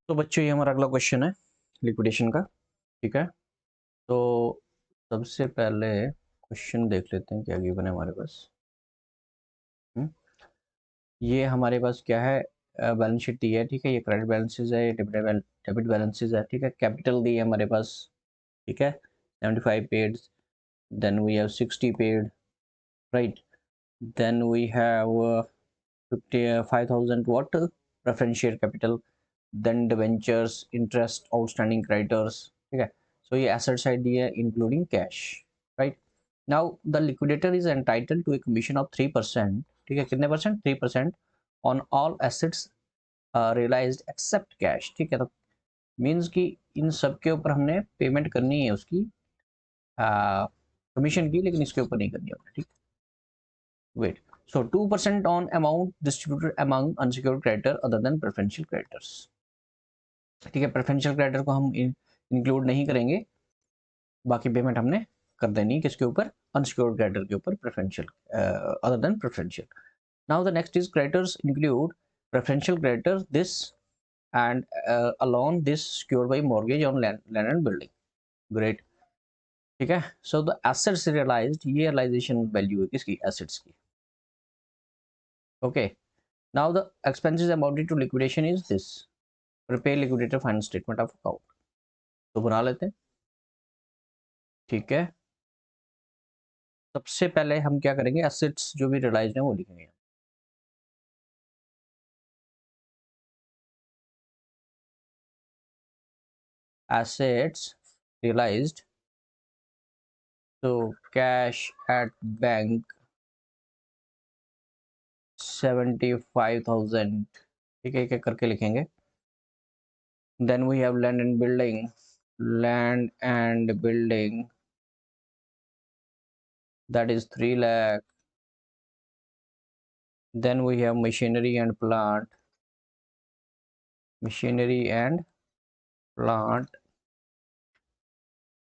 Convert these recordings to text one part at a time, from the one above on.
तो बच्चों ये हमारा अगला क्वेश्चन है लिक्विडेशन का। ठीक है, तो सबसे पहले क्वेश्चन देख लेते हैं क्या गिवन है हमारे पास। ये हमारे पास क्या है, बैलेंस शीट दी है। ठीक है, ये क्रेडिट बैलेंसेज है, ये डेबिट बैलेंसेज है। ठीक है, कैपिटल दी है हमारे पास। ठीक है, 75 paid, then we have 60 paid, right, then we have 55,000 what preference share capital, then debentures, interest, outstanding creditors. ठीक है, so ये asset side दी है including cash, right? Now the liquidator is entitled to a commission of 3%. ठीक है, कितने percent? 3% on all assets realized except cash. ठीक है, तो मीन्स कि इन सब के ऊपर हमने पेमेंट करनी है उसकी कमीशन की, लेकिन इसके ऊपर नहीं करनी है। ठीक, wait, so 2% on amount distributed among unsecured creditor other than preferential creditors. ठीक है, प्रेफरेंशियल क्रेडिटर को हम इंक्लूड नहीं करेंगे, बाकी पेमेंट हमने कर देनी है किसके ऊपर? अनसिक्योर्ड क्रेडिटर के ऊपर, preferential other than preferential. Now the next is creditors include preferential creditors this and alone this secured by mortgage on land and building. Great. ठीक है, सो द एसेट्स रियलाइज्ड, ये रियलाइजेशन वैल्यू है किसकी? Assets की। Okay, now the expenses amounted to liquidation is this: prepare liquidator final statement of account। तो बना लेते हैं। ठीक है, सबसे पहले हम क्या करेंगे, एसेट्स जो भी रियलाइज है वो लिखेंगे। एसेट्स रियलाइज्ड, तो कैश एट बैंक 75,000। ठीक है, एक एक करके लिखेंगे। Then we have land and building, land and building that is 3 lakh. Then we have machinery and plant, machinery and plant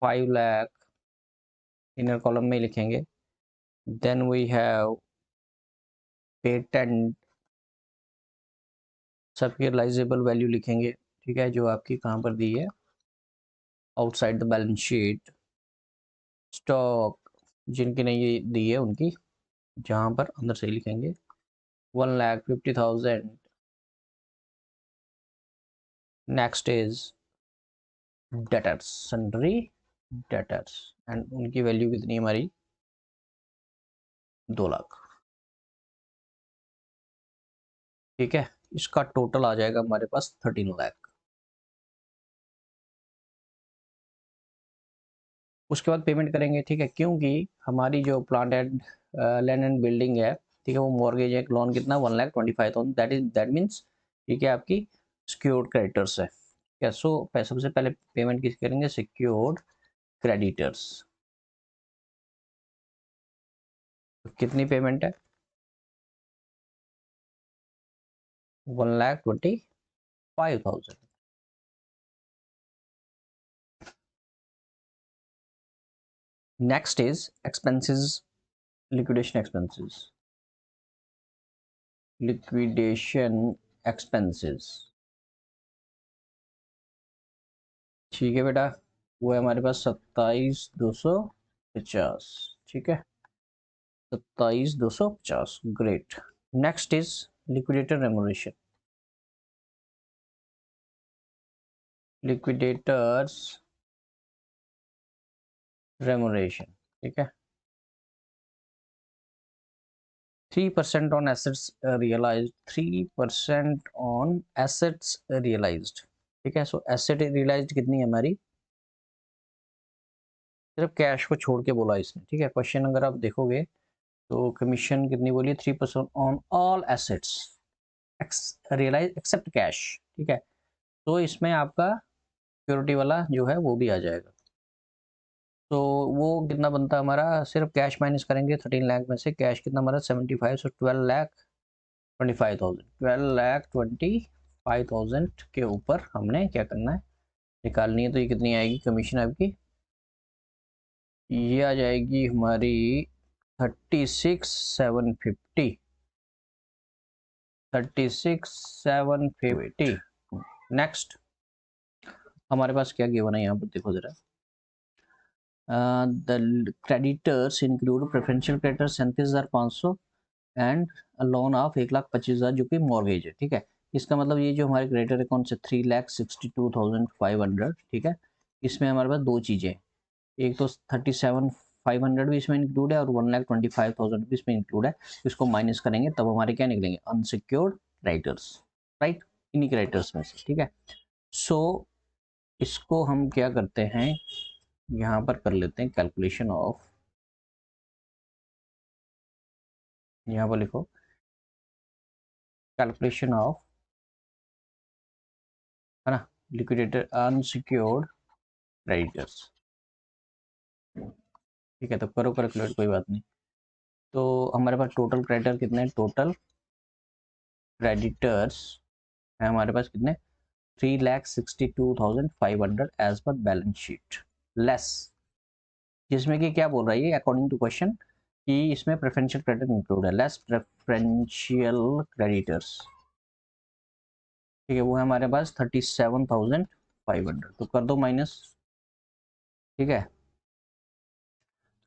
5 lakh, inner column में लिखेंगे। देन वी हैव पेटेंट, सबकी realisable value लिखेंगे। ठीक है, जो आपकी कहाँ पर दी है? Outside the balance sheet. Stock, जिनकी नहीं दी है उनकी जहाँ पर अंदर से लिखेंगे 1,50,000। Next is debtors, sundry debtors, and उनकी वैल्यू कितनी है हमारी? 2 लाख। ठीक है, इसका टोटल आ जाएगा हमारे पास 13 लाख। उसके बाद पेमेंट करेंगे। ठीक है, क्योंकि हमारी जो plant and land and building है, ठीक है, वो मॉर्गेज है, लोन कितना? 1,25,000। दैट मीन्स ठीक है आपकी सिक्योर्ड क्रेडिटर्स है। ठीक है, सो सबसे पहले पेमेंट किस करेंगे? Secured creditors. कितनी पेमेंट है? 1,25,000। Next is expenses, liquidation expenses, liquidation expenses. ठीक है बेटा, वो है हमारे पास 27,250। ठीक है, 27,250। Great. Next is liquidator remuneration, liquidators remuneration. ठीक है, 3% on assets realised, 3% on assets realised. ठीक है, सो एसेट रियलाइज्ड कितनी है हमारी? सिर्फ कैश को छोड़ के बोला इसने। ठीक है, क्वेश्चन अगर आप देखोगे तो कमीशन कितनी बोली? 3% on all assets realise except cash. ठीक है, तो इसमें आपका सिक्योरिटी वाला जो है वो भी आ जाएगा। तो वो कितना बनता है हमारा? सिर्फ कैश माइनस करेंगे 13 लाख में से, कैश कितना हमारा? 75, सो 12,25,000। 12,25,000 के ऊपर हमने क्या करना है? निकालनी है। तो ये कितनी आएगी कमीशन आपकी? ये आ जाएगी हमारी 36,750। 36,750। नेक्स्ट, हमारे पास क्या गिवन है यहाँ पर देखो जरा, the creditors include preferential creditor 37,500 and loan of 1,25,000 जो कि मॉर्गेज है, ठीक है। इसका मतलब ये जो हमारे क्रेडिटर है कौन से 3,62,500, ठीक है। इसमें हमारे पास दो चीज़ें, एक तो 37,500 भी इसमें इंक्लूड है और 1,25,000 भी इसमें इंक्लूड है। इसको माइनस करेंगे तब हमारे क्या निकलेंगे, अनसिक्योर्ड क्रेडिटर्स, राइट, इन्हीं क्रेडिटर्स में से, ठीक है। सो इसको हम क्या करते हैं, यहाँ पर कर लेते हैं कैलकुलेशन ऑफ, यहाँ पर लिखो कैलकुलेशन ऑफ, है ना, लिक्विडेटेड अनसिक्योर्ड क्रेडिटर्स, ठीक है। तो करो कैलकुलेट, कोई बात नहीं। तो हमारे पास टोटल क्रेडिटर कितने हैं, टोटल क्रेडिटर्स है हमारे पास कितने, 3,62,500 as per balance sheet less, जिसमें कि क्या बोल रहा है ये अकॉर्डिंग टू क्वेश्चन कि इसमें प्रेफरेंशियल क्रेडिटर इंक्लूड है, लेस प्रेफरेंशियल क्रेडिटर्स, ठीक है। वो है हमारे पास 37,500, तो कर दो माइनस, ठीक है।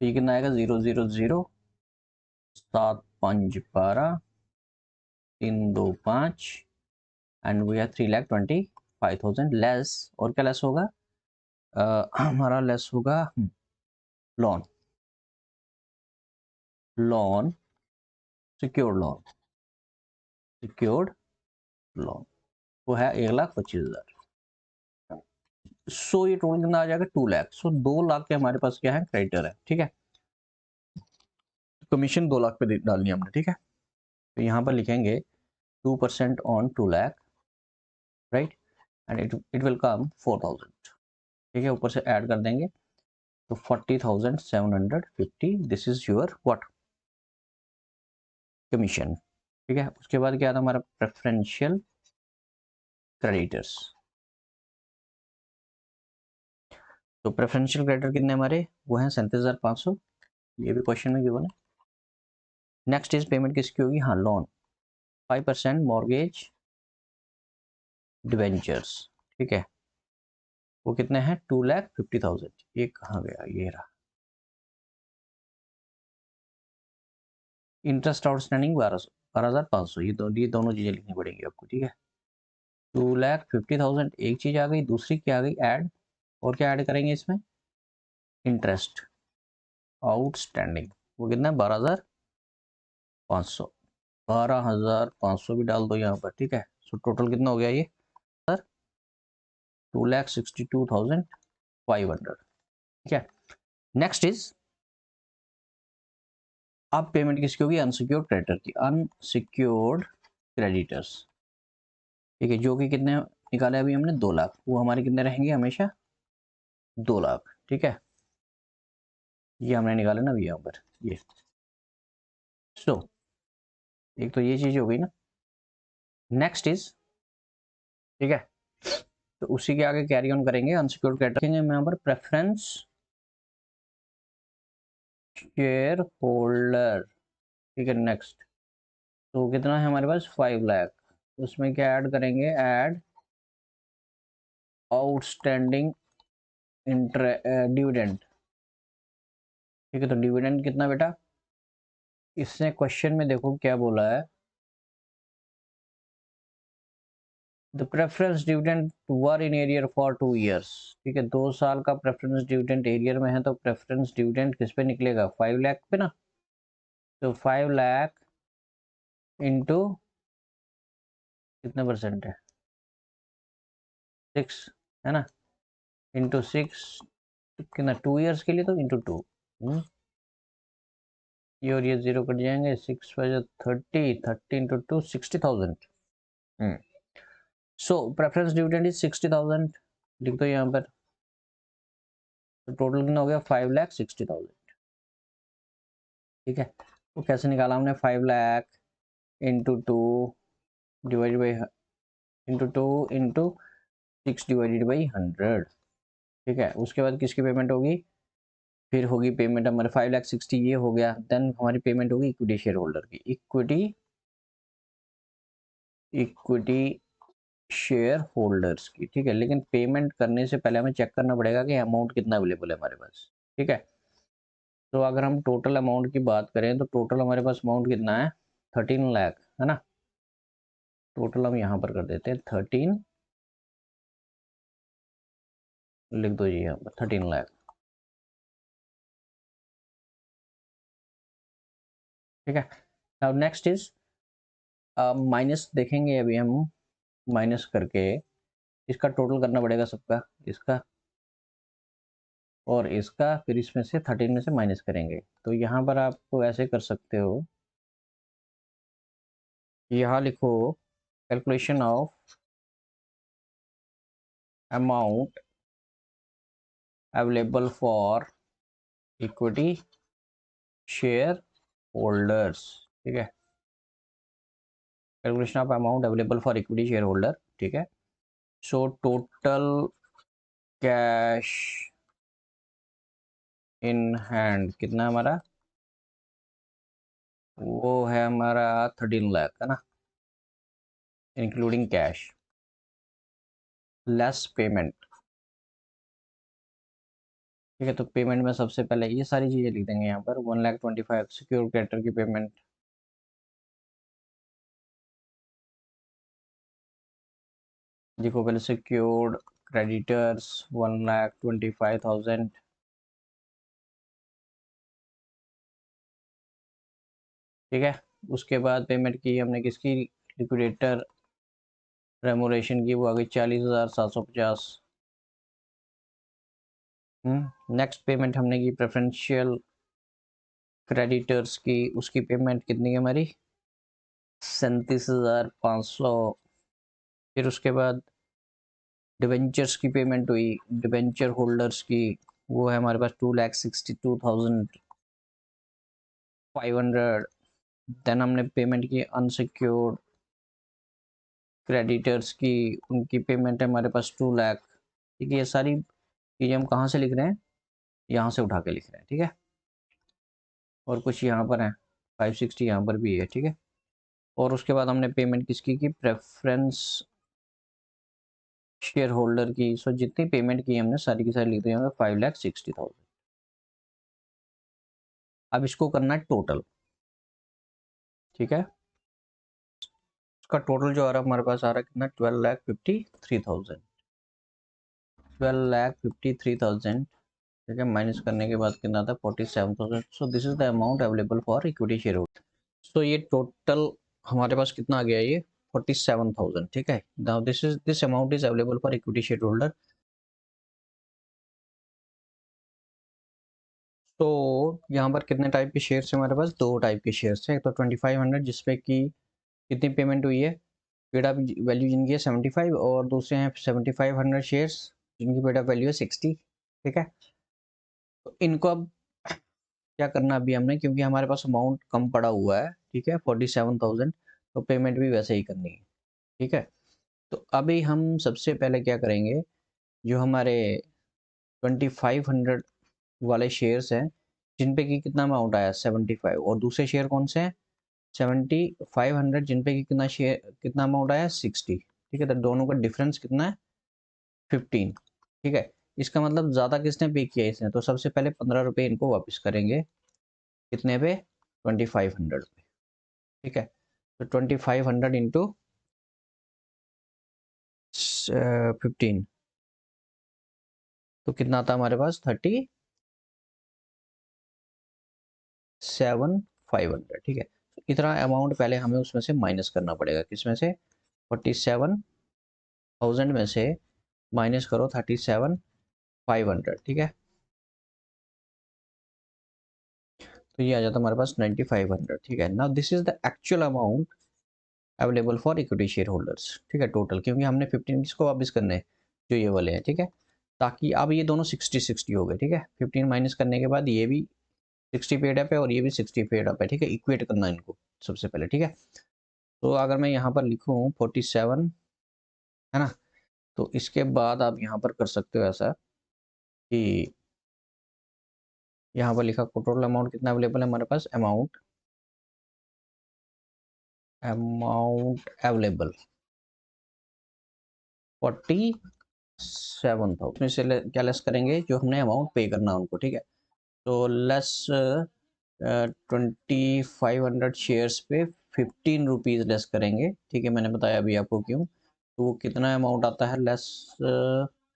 तो ये कितना आएगा, 0,0,0,7,5,12,3,2,5 एंड वी आर 3,25,000 लेस, और क्या लेस होगा, हमारा लेस होगा loan, loan secured loan, secured loan वो है 1,25,000। सो ये टोटल कितना आ जाएगा, 2 लाख। सो 2 लाख के हमारे पास क्या है, क्रेडिटर है, ठीक है। कमीशन 2 लाख पे डालनी है हमने, ठीक है। तो यहाँ पर लिखेंगे 2% on 2 lakh, right, and it will come 4,000, ठीक है। ऊपर से ऐड कर देंगे तो 40,750, this is your what, commission, ठीक है। उसके बाद क्या था हमारा, प्रेफरेंशियल क्रेडिटर्स। तो प्रेफरेंशियल क्रेडिटर कितने हमारे, वो हैं 37,500, ये भी क्वेश्चन में गिवन है। नेक्स्ट इज पेमेंट किसकी होगी, हाँ लोन, 5% मॉर्गेज डिवेंचर्स, ठीक है। वो कितने हैं, 2,50,000, ये कहाँ गया, ये रहा। इंटरेस्ट आउटस्टैंडिंग 12,500, ये दोनों चीजें लिखनी पड़ेंगी आपको, ठीक है। 2,50,000 एक चीज आ गई, दूसरी क्या आ गई, ऐड, और क्या ऐड करेंगे इसमें, इंटरेस्ट आउटस्टैंडिंग, वो कितना है, 12,500, 12,500 भी डाल दो यहाँ पर, ठीक है। सो टोटल कितना हो गया ये सर, 2,62,500, ठीक है। नेक्स्ट इज, अब पेमेंट किसकी होगी, अनसिक्योर्ड क्रेडिटर की, अनसिक्योर्ड क्रेडिटर्स, ठीक है, जो कि कितने निकाले अभी हमने, 2 लाख, वो हमारे कितने रहेंगे हमेशा, 2 लाख, ठीक है। ये हमने निकाले ना अभी यहाँ पर, ये सो एक तो ये चीज हो गई ना। नेक्स्ट इज, ठीक है, तो उसी के आगे कैरी ऑन करेंगे, अनसिक्योर्ड क्रेडिटर रखेंगे हम यहाँ पर, प्रेफरेंस शेयर होल्डर, ठीक है। नेक्स्ट, तो कितना है हमारे पास, 5 लाख, उसमें क्या ऐड करेंगे, ऐड आउटस्टैंडिंग डिविडेंड, ठीक है। तो डिविडेंड कितना बेटा, इसने क्वेश्चन में देखो क्या बोला है, the preference dividend were in arrear for 2 years, ठीक है। 2 साल का प्रेफरेंस डिविडेंड एरियर में है, तो प्रेफरेंस डिविडेंड किस पे निकलेगा, 5 लाख पे ना। तो 5 लाख इंटू कितने परसेंट है, 6, है ना, इंटू 6, कितना 2 ईयर्स के लिए, तो इंटू 2, ये और ये 0 कट जाएंगे, 6 बजे 30, 30 into 2, 60,000। So preference dividend is 60,000, लिख दो यहाँ पर। तो टोटल कितना हो गया, 5,60,000, ठीक है। तो कैसे निकाला हमने, 5 lakh into 2 divided by, into 2 into 6 divided by 100, ठीक है। उसके बाद किसकी पेमेंट होगी, फिर होगी पेमेंट हमारे 5,60,000, ये हो गया, देन हमारी पेमेंट होगी इक्विटी शेयर होल्डर की, इक्विटी शेयर होल्डर्स की, ठीक है। लेकिन पेमेंट करने से पहले हमें चेक करना पड़ेगा कि अमाउंट कितना अवेलेबल है हमारे पास, ठीक है। तो अगर हम टोटल अमाउंट की बात करें तो टोटल हमारे पास अमाउंट कितना है, 13 लाख है ना। टोटल हम यहाँ पर कर देते हैं 13, लिख दो जी यहाँ पर 13 लाख, ठीक है। अब नेक्स्ट इज माइनस देखेंगे अभी हम, माइनस करके इसका टोटल करना पड़ेगा सबका, इसका और इसका, फिर इसमें से 13 में से माइनस करेंगे। तो यहाँ पर आप ऐसे कर सकते हो, यहाँ लिखो calculation of amount available for equity share holders, ठीक है। Calculation of amount available for equity share holder, ठीक है। So total cash in hand कितना हमारा, वो है हमारा 13 लाख है ना, इंक्लूडिंग कैश लेस पेमेंट, ठीक है। तो पेमेंट में सबसे पहले ये सारी चीज़ें लिख देंगे यहाँ पर, 1,25,000 सिक्योर क्रेडिटर की पेमेंट, देखो पहले सिक्योर्ड क्रेडिटर्स 1,25,000, ठीक है। उसके बाद पेमेंट की हमने किसकी, लिक्विडेटर रेमोरेशन की, वो आ गई 40,750। नेक्स्ट पेमेंट हमने की प्रेफरेंशियल क्रेडिटर्स की, उसकी पेमेंट कितनी है हमारी, 37,500। फिर उसके बाद डिवेंचर्स की पेमेंट हुई, डिवेंचर होल्डर्स की, वो है हमारे पास 2,62,500। देन हमने पेमेंट की अनसिक्योर्ड क्रेडिटर्स की, उनकी पेमेंट है हमारे पास 2 लाख, ठीक है। ये सारी चीज़ें हम कहाँ से लिख रहे हैं, यहाँ से उठा के लिख रहे हैं, ठीक है। और कुछ यहाँ पर है 560 यहाँ पर भी है, ठीक है। और उसके बाद हमने पेमेंट किसकी की, प्रेफरेंस शेयर होल्डर की। सो जितनी पेमेंट की हमने सारी की सारी लिख दी होंगे 5,60,000। अब इसको करना है टोटल, ठीक है। इसका टोटल जो आ रहा है हमारे पास आ रहा है कितना, 12,53,000, 12,53,000, ठीक है। माइनस करने के बाद कितना था, 47,000। So this is the amount available for equity share holder. So ये टोटल हमारे पास कितना आ गया, ये 47,000, ठीक है। Now this amount is available for equity share holder. तो यहाँ पर कितने टाइप के शेयर्स हैं हमारे पास, दो टाइप के शेयर्स हैं। एक तो 2500 जिसपे कि कितनी पेमेंट हुई है, पेड अप वैल्यू जिनकी है 75, और दूसरे हैं 7500 शेयर्स जिनकी पेड अप वैल्यू है 60, ठीक है। तो इनको अब क्या करना अभी हमने, क्योंकि हमारे पास अमाउंट कम पड़ा हुआ है, ठीक है, 47,000, तो पेमेंट भी वैसे ही करनी है, ठीक है। तो अभी हम सबसे पहले क्या करेंगे, जो हमारे 2500 वाले शेयर्स हैं जिन पे कि कितना अमाउंट आया 75, और दूसरे शेयर कौन से हैं 7500 जिन पे कि कितना शेयर, कितना अमाउंट आया 60, ठीक है। तो दोनों का डिफरेंस कितना है 15, ठीक है। इसका मतलब ज़्यादा किसने पे किया इसने, तो सबसे पहले 15 रुपये इनको वापस करेंगे, कितने पे, 2500 पे, ठीक है। तो 2500 इंटू 15, तो कितना आता हमारे पास 37,500, ठीक है। तो इतना अमाउंट पहले हमें उसमें से माइनस करना पड़ेगा, किसमें से, 47,000 में से माइनस करो 37,500, ठीक है। तो ये आ जाता है हमारे पास 9,500, ठीक है। Now this is the actual amount available for equity share holders, ठीक है, टोटल, क्योंकि हमने 15 किसको वापस करने हैं, जो ये वाले हैं, ठीक है। ताकि अब ये दोनों 60-60 हो गए, ठीक है। 15 माइनस करने के बाद ये भी 60 पेड अप है और ये भी 60 पेड अप है, ठीक है। इक्वेट करना है इनको सबसे पहले, ठीक है। तो अगर मैं यहाँ पर लिखूँ 47, है ना, तो इसके बाद आप यहाँ पर कर सकते हो ऐसा कि यहाँ पर लिखा टोटल अमाउंट कितना अवेलेबल है हमारे पास, अमाउंट अवेलेबल, 47 था, उसमें से क्या लेस करेंगे, जो हमने अमाउंट पे करना है उनको, ठीक है। तो लेस 2500 शेयर्स पे 15 रुपीज़ लेस करेंगे, ठीक है। मैंने बताया अभी आपको क्यों। तो वो कितना अमाउंट आता है लेस,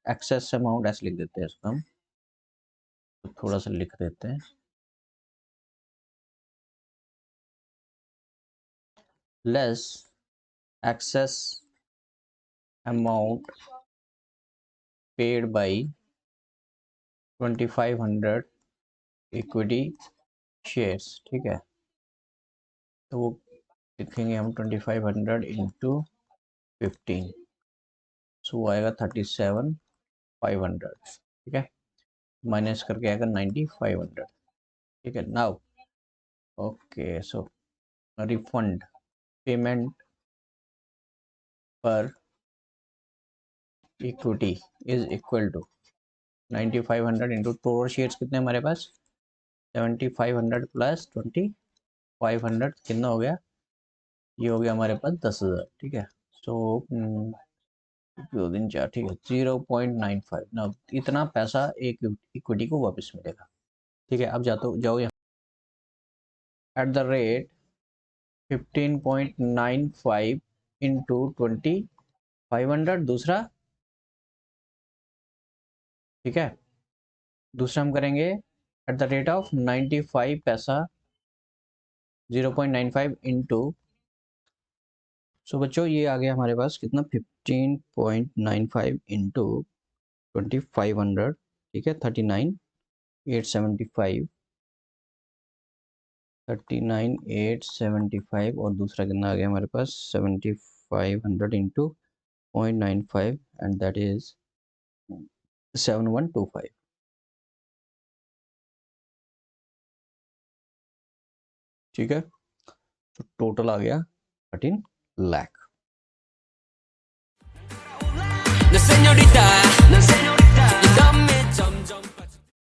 एक्सेस अमाउंट ऐसे लिख देते हैं इसको हम, तो थोड़ा सा लिख देते हैं, less excess amount paid by 2500 equity shares, ठीक है। तो वो लिखेंगे हम 2500 इंटू 15, सो आएगा 37,500, ठीक है। माइनस करके आएगा 9,500, ठीक है। Now okay, so refund payment पर equity is equal to 9,500 into total shares कितने हमारे पास 7,500 प्लस 2,500 कितना हो गया, ये हो गया हमारे पास 10,000, ठीक है। सो 2 दिन 4, ठीक है, 0.95 ना, इतना पैसा एक इक्विटी को वापस मिलेगा, ठीक है। अब जाओ यहाँ एट द रेट 15.95 इंटू 2,500 दूसरा, ठीक है। दूसरा हम करेंगे एट द रेट ऑफ 95 पैसा 0.95 इंटू, सो बच्चों ये आ गया हमारे पास कितना 15.95 इंटू 2,500, ठीक है। 39,875 और दूसरा कितना आ गया हमारे पास 7,500 इंटू 0.95 एंड दैट इज 7,125, ठीक है। तो टोटल आ गया 13 लाख। La señorita